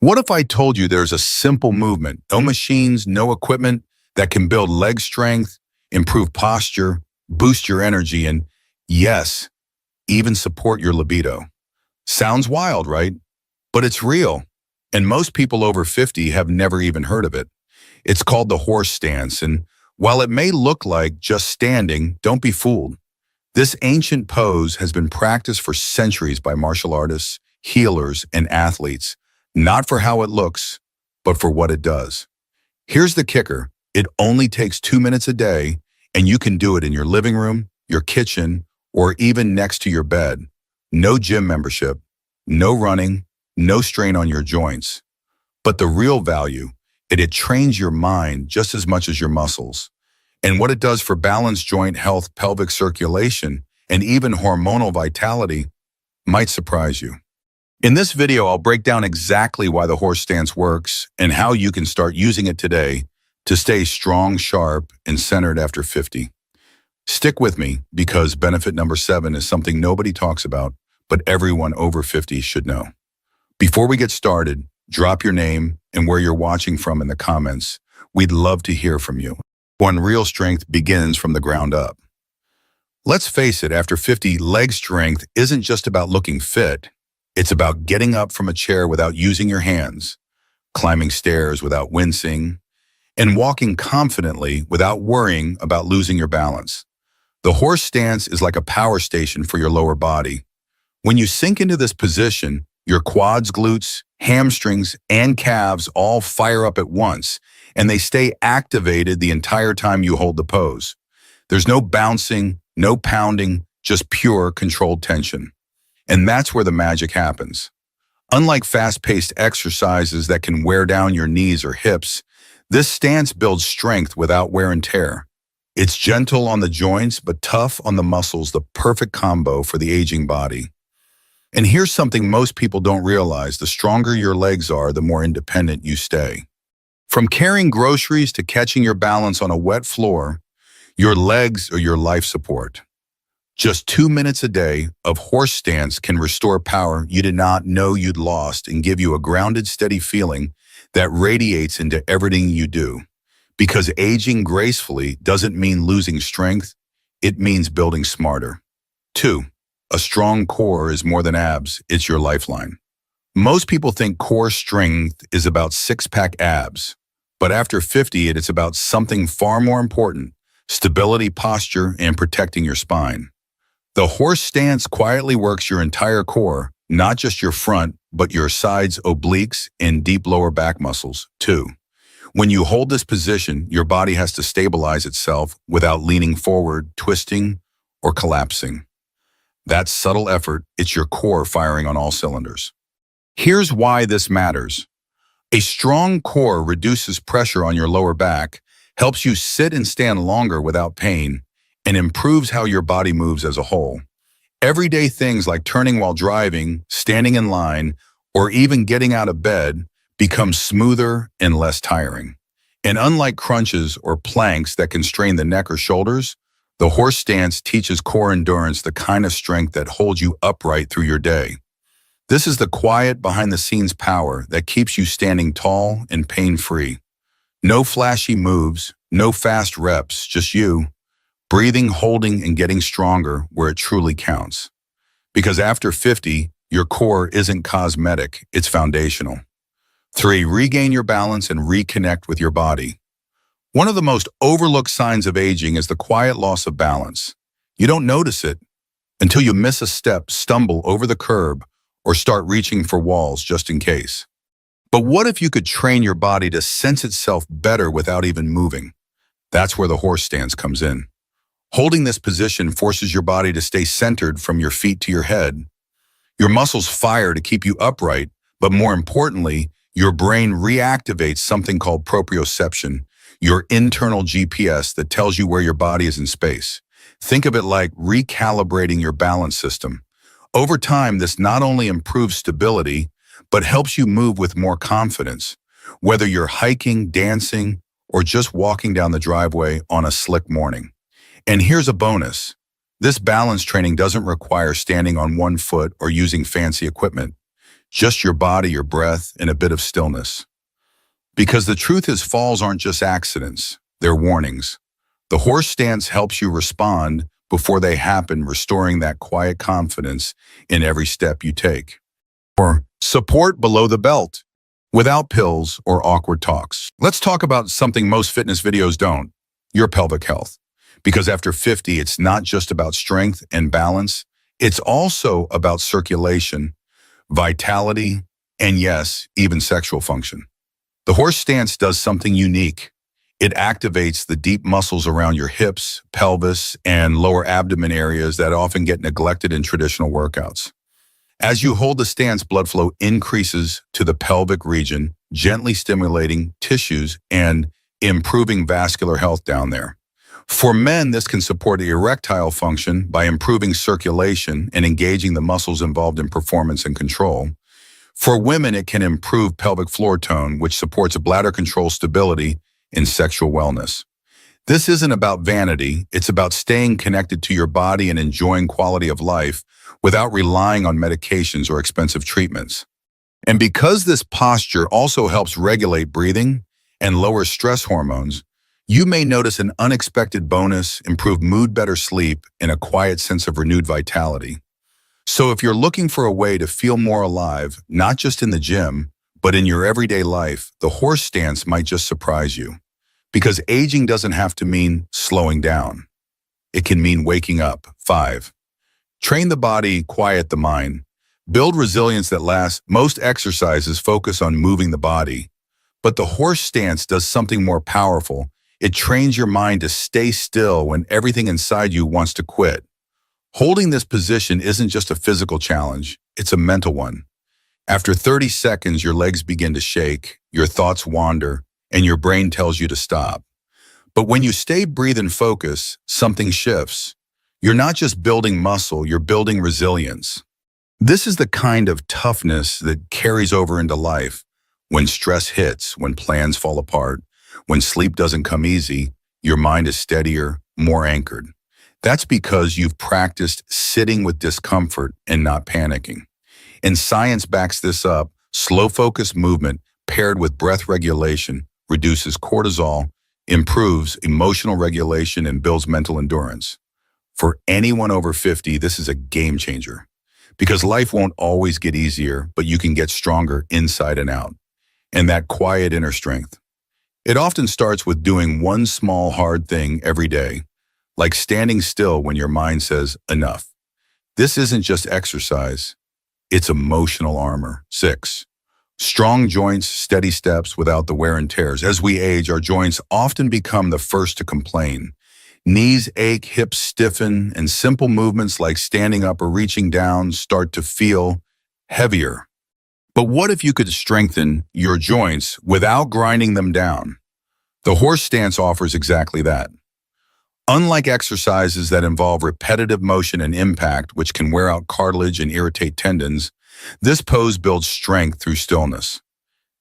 What if I told you there's a simple movement, no machines, no equipment, that can build leg strength, improve posture, boost your energy, and yes, even support your libido? Sounds wild, right? But it's real. And most people over 50 have never even heard of it. It's called the horse stance, and while it may look like just standing, don't be fooled. This ancient pose has been practiced for centuries by martial artists, healers, and athletes, not for how it looks, but for what it does. Here's the kicker. It only takes 2 minutes a day, and you can do it in your living room, your kitchen, or even next to your bed. No gym membership, no running, no strain on your joints. But the real value, it trains your mind just as much as your muscles. And what it does for balance, joint health, pelvic circulation, and even hormonal vitality might surprise you. In this video, I'll break down exactly why the horse stance works and how you can start using it today to stay strong, sharp, and centered after 50. Stick with me because benefit number 7 is something nobody talks about, but everyone over 50 should know. Before we get started, drop your name and where you're watching from in the comments. We'd love to hear from you. When real strength begins from the ground up. Let's face it, after 50, leg strength isn't just about looking fit. It's about getting up from a chair without using your hands, climbing stairs without wincing, and walking confidently without worrying about losing your balance. The horse stance is like a power station for your lower body. When you sink into this position, your quads, glutes, hamstrings, and calves all fire up at once, and they stay activated the entire time you hold the pose. There's no bouncing, no pounding, just pure controlled tension. And that's where the magic happens. Unlike fast-paced exercises that can wear down your knees or hips, this stance builds strength without wear and tear. It's gentle on the joints, but tough on the muscles, the perfect combo for the aging body. And here's something most people don't realize. The stronger your legs are, the more independent you stay. From carrying groceries to catching your balance on a wet floor, your legs are your life support. Just 2 minutes a day of horse stance can restore power you did not know you'd lost and give you a grounded, steady feeling that radiates into everything you do. Because aging gracefully doesn't mean losing strength, it means building smarter. 2. A strong core is more than abs, it's your lifeline. Most people think core strength is about six-pack abs, but after 50, it's about something far more important: stability, posture, and protecting your spine. The horse stance quietly works your entire core, not just your front, but your sides, obliques, and deep lower back muscles, too. When you hold this position, your body has to stabilize itself without leaning forward, twisting, or collapsing. That subtle effort, it's your core firing on all cylinders. Here's why this matters. A strong core reduces pressure on your lower back, helps you sit and stand longer without pain, and improves how your body moves as a whole. Everyday things like turning while driving, standing in line, or even getting out of bed become smoother and less tiring. And unlike crunches or planks that can strain the neck or shoulders, the horse stance teaches core endurance, the kind of strength that holds you upright through your day. This is the quiet, behind-the-scenes power that keeps you standing tall and pain-free. No flashy moves, no fast reps, just you, breathing, holding, and getting stronger where it truly counts. Because after 50, your core isn't cosmetic, it's foundational. 3. Regain your balance and reconnect with your body. One of the most overlooked signs of aging is the quiet loss of balance. You don't notice it until you miss a step, stumble over the curb, or start reaching for walls just in case. But what if you could train your body to sense itself better without even moving? That's where the horse stance comes in. Holding this position forces your body to stay centered from your feet to your head. Your muscles fire to keep you upright, but more importantly, your brain reactivates something called proprioception, your internal GPS that tells you where your body is in space. Think of it like recalibrating your balance system. Over time, this not only improves stability, but helps you move with more confidence, whether you're hiking, dancing, or just walking down the driveway on a slick morning. And here's a bonus. This balance training doesn't require standing on one foot or using fancy equipment. Just your body, your breath, and a bit of stillness. Because the truth is falls aren't just accidents, they're warnings. The horse stance helps you respond before they happen, restoring that quiet confidence in every step you take. Or support below the belt, without pills or awkward talks. Let's talk about something most fitness videos don't, your pelvic health. Because after 50, it's not just about strength and balance, it's also about circulation, vitality, and yes, even sexual function. The horse stance does something unique. It activates the deep muscles around your hips, pelvis, and lower abdomen areas that often get neglected in traditional workouts. As you hold the stance, blood flow increases to the pelvic region, gently stimulating tissues and improving vascular health down there. For men, this can support erectile function by improving circulation and engaging the muscles involved in performance and control. For women, it can improve pelvic floor tone, which supports bladder control stability and sexual wellness. This isn't about vanity, it's about staying connected to your body and enjoying quality of life without relying on medications or expensive treatments. And because this posture also helps regulate breathing and lower stress hormones, you may notice an unexpected bonus, improved mood, better sleep, and a quiet sense of renewed vitality. So if you're looking for a way to feel more alive, not just in the gym, but in your everyday life, the horse stance might just surprise you. Because aging doesn't have to mean slowing down. It can mean waking up. 5. Train the body, quiet the mind. Build resilience that lasts. Most exercises focus on moving the body, but the horse stance does something more powerful. It trains your mind to stay still when everything inside you wants to quit. Holding this position isn't just a physical challenge, it's a mental one. After 30 seconds, your legs begin to shake, your thoughts wander, and your brain tells you to stop. But when you stay, breathe, and focus, something shifts. You're not just building muscle, you're building resilience. This is the kind of toughness that carries over into life. When stress hits, when plans fall apart, when sleep doesn't come easy, your mind is steadier, more anchored. That's because you've practiced sitting with discomfort and not panicking. And science backs this up. Slow focused movement paired with breath regulation reduces cortisol, improves emotional regulation, and builds mental endurance. For anyone over 50, this is a game changer. Because life won't always get easier, but you can get stronger inside and out. And that quiet inner strength. It often starts with doing one small hard thing every day, like standing still when your mind says enough. This isn't just exercise, it's emotional armor. 6. Strong joints, steady steps without the wear and tears. As we age, our joints often become the first to complain. Knees ache, hips stiffen, and simple movements like standing up or reaching down start to feel heavier. But what if you could strengthen your joints without grinding them down? The horse stance offers exactly that. Unlike exercises that involve repetitive motion and impact, which can wear out cartilage and irritate tendons, this pose builds strength through stillness.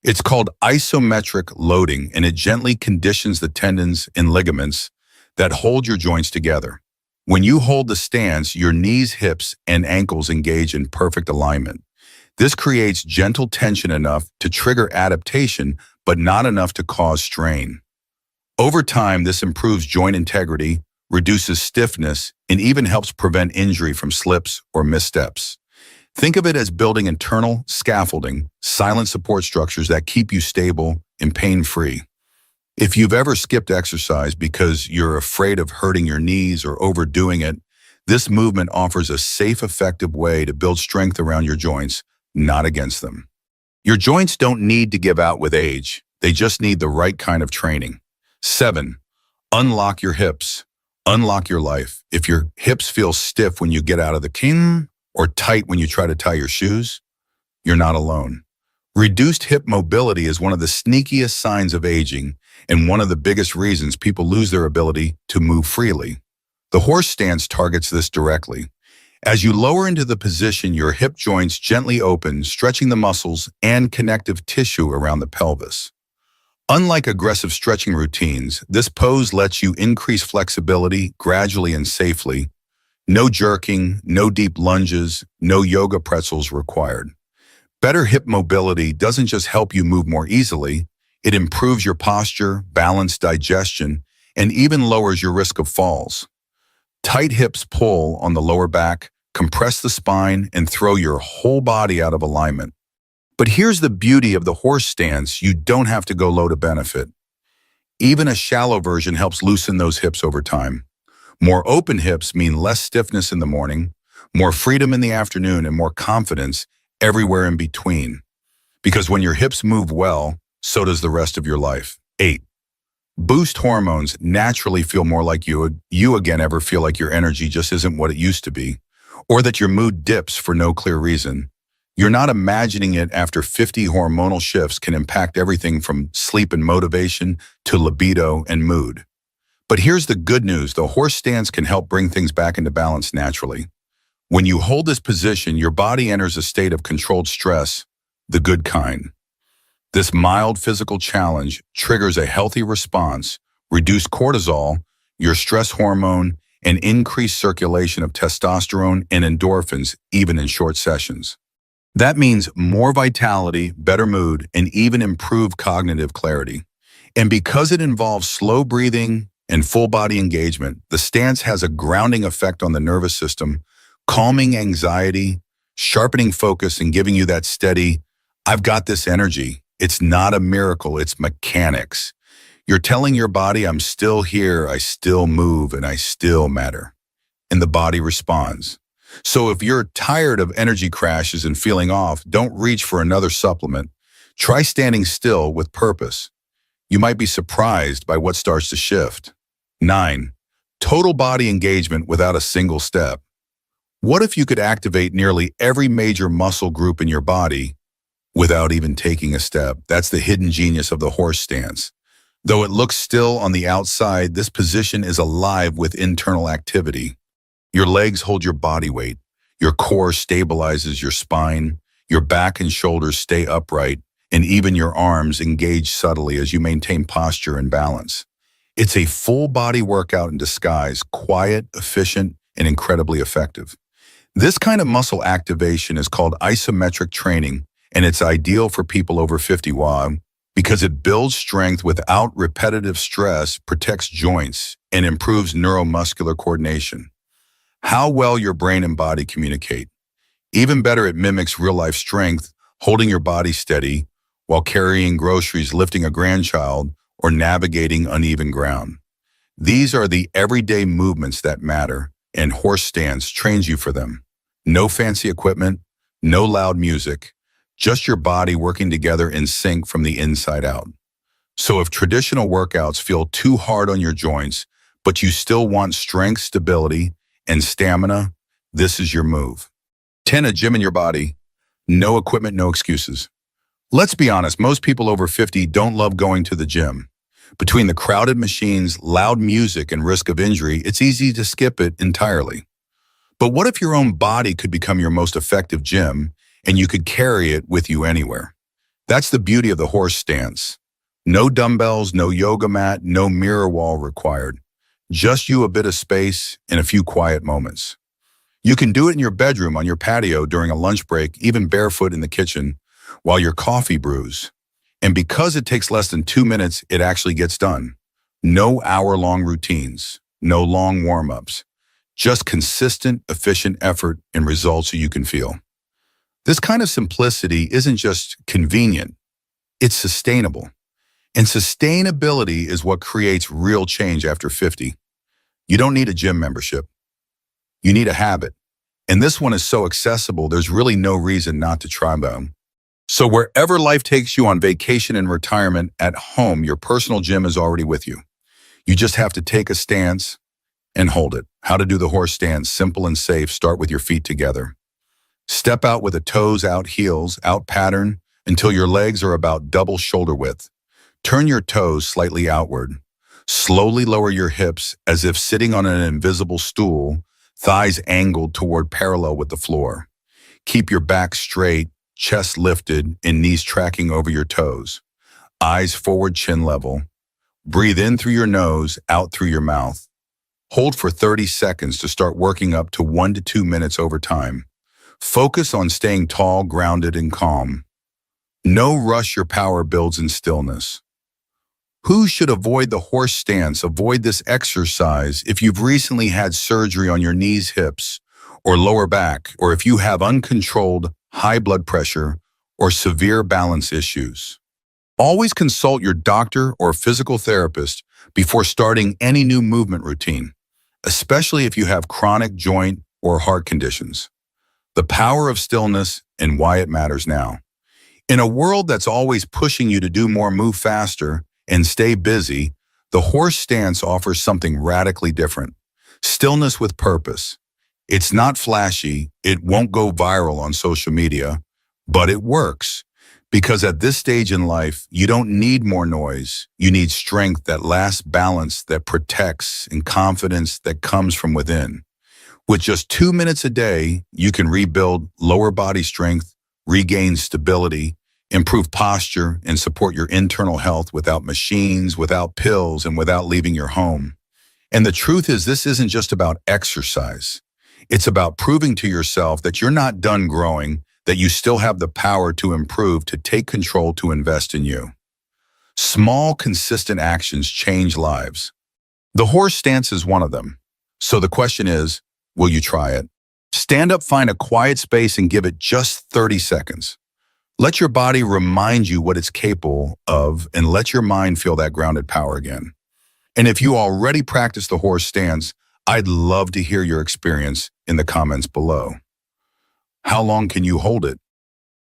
It's called isometric loading, and it gently conditions the tendons and ligaments that hold your joints together. When you hold the stance, your knees, hips, and ankles engage in perfect alignment. This creates gentle tension enough to trigger adaptation, but not enough to cause strain. Over time, this improves joint integrity, reduces stiffness, and even helps prevent injury from slips or missteps. Think of it as building internal scaffolding, silent support structures that keep you stable and pain-free. If you've ever skipped exercise because you're afraid of hurting your knees or overdoing it, this movement offers a safe, effective way to build strength around your joints, not against them. Your joints don't need to give out with age. They just need the right kind of training. 7. Unlock your hips. Unlock your life. If your hips feel stiff when you get out of the king or tight when you try to tie your shoes, you're not alone. Reduced hip mobility is one of the sneakiest signs of aging and one of the biggest reasons people lose their ability to move freely. The horse stance targets this directly. As you lower into the position, your hip joints gently open, stretching the muscles and connective tissue around the pelvis. Unlike aggressive stretching routines, this pose lets you increase flexibility gradually and safely. No jerking, no deep lunges, no yoga pretzels required. Better hip mobility doesn't just help you move more easily, it improves your posture, balance, digestion, and even lowers your risk of falls. Tight hips pull on the lower back, compress the spine, and throw your whole body out of alignment. But here's the beauty of the horse stance: you don't have to go low to benefit. Even a shallow version helps loosen those hips over time. More open hips mean less stiffness in the morning, more freedom in the afternoon, and more confidence everywhere in between. Because when your hips move well, so does the rest of your life. 8. Boost hormones naturally feel more like you. You again ever feel like your energy just isn't what it used to be, or that your mood dips for no clear reason? You're not imagining it. After 50, hormonal shifts can impact everything from sleep and motivation to libido and mood. But here's the good news: the horse stance can help bring things back into balance naturally. When you hold this position, your body enters a state of controlled stress, the good kind. This mild physical challenge triggers a healthy response, reduced cortisol, your stress hormone, and increased circulation of testosterone and endorphins, even in short sessions. That means more vitality, better mood, and even improved cognitive clarity. And because it involves slow breathing and full body engagement, the stance has a grounding effect on the nervous system, calming anxiety, sharpening focus, and giving you that steady, "I've got this" energy. It's not a miracle, it's mechanics. You're telling your body, "I'm still here, I still move, and I still matter." And the body responds. So if you're tired of energy crashes and feeling off, don't reach for another supplement. Try standing still with purpose. You might be surprised by what starts to shift. 9. Total body engagement without a single step. What if you could activate nearly every major muscle group in your body without even taking a step? That's the hidden genius of the horse stance. Though it looks still on the outside, this position is alive with internal activity. Your legs hold your body weight. Your core stabilizes your spine. Your back and shoulders stay upright, and even your arms engage subtly as you maintain posture and balance. It's a full body workout in disguise, quiet, efficient, and incredibly effective. This kind of muscle activation is called isometric training, and it's ideal for people over 50 because it builds strength without repetitive stress, protects joints, and improves neuromuscular coordination. How well your brain and body communicate. Even better, it mimics real-life strength, holding your body steady while carrying groceries, lifting a grandchild, or navigating uneven ground. These are the everyday movements that matter, and horse stance trains you for them. No fancy equipment, no loud music, just your body working together in sync from the inside out. So if traditional workouts feel too hard on your joints, but you still want strength, stability, and stamina, this is your move. 10. A gym in your body. No equipment, no excuses. Let's be honest, most people over 50 don't love going to the gym. Between the crowded machines, loud music, and risk of injury, it's easy to skip it entirely. But what if your own body could become your most effective gym and you could carry it with you anywhere? That's the beauty of the horse stance. No dumbbells, no yoga mat, no mirror wall required. Just you, a bit of space, and a few quiet moments. You can do it in your bedroom, on your patio, during a lunch break, even barefoot in the kitchen, while your coffee brews. And because it takes less than 2 minutes, it actually gets done. No hour-long routines, no long warm-ups. Just consistent, efficient effort and results you can feel. This kind of simplicity isn't just convenient, it's sustainable. And sustainability is what creates real change after 50. You don't need a gym membership. You need a habit. And this one is so accessible, there's really no reason not to try them. So wherever life takes you, on vacation and retirement, at home, your personal gym is already with you. You just have to take a stance and hold it. How to do the horse stance: simple and safe. Start with your feet together. Step out with the toes out, heels out pattern until your legs are about double shoulder width. Turn your toes slightly outward. Slowly lower your hips as if sitting on an invisible stool, thighs angled toward parallel with the floor. Keep your back straight, chest lifted, and knees tracking over your toes. Eyes forward, chin level. Breathe in through your nose, out through your mouth. Hold for 30 seconds to start working up to 1 to 2 minutes over time. Focus on staying tall, grounded, and calm. No rush your power builds in stillness. Who should avoid the horse stance? Avoid this exercise if you've recently had surgery on your knees, hips, or lower back, or if you have uncontrolled high blood pressure or severe balance issues. Always consult your doctor or physical therapist before starting any new movement routine, especially if you have chronic joint or heart conditions. The power of stillness and why it matters now. In a world that's always pushing you to do more, move faster, and stay busy, the horse stance offers something radically different. Stillness with purpose. It's not flashy, it won't go viral on social media, but it works. Because at this stage in life, you don't need more noise. You need strength that lasts, balance that protects, and confidence that comes from within. With just 2 minutes a day, you can rebuild lower body strength, regain stability, improve posture, and support your internal health without machines, without pills, and without leaving your home. And the truth is, this isn't just about exercise. It's about proving to yourself that you're not done growing, that you still have the power to improve, to take control, to invest in you. Small, consistent actions change lives. The horse stance is one of them. So the question is, will you try it? Stand up, find a quiet space, and give it just 30 seconds. Let your body remind you what it's capable of, and let your mind feel that grounded power again. And if you already practice the horse stance, I'd love to hear your experience in the comments below. How long can you hold it?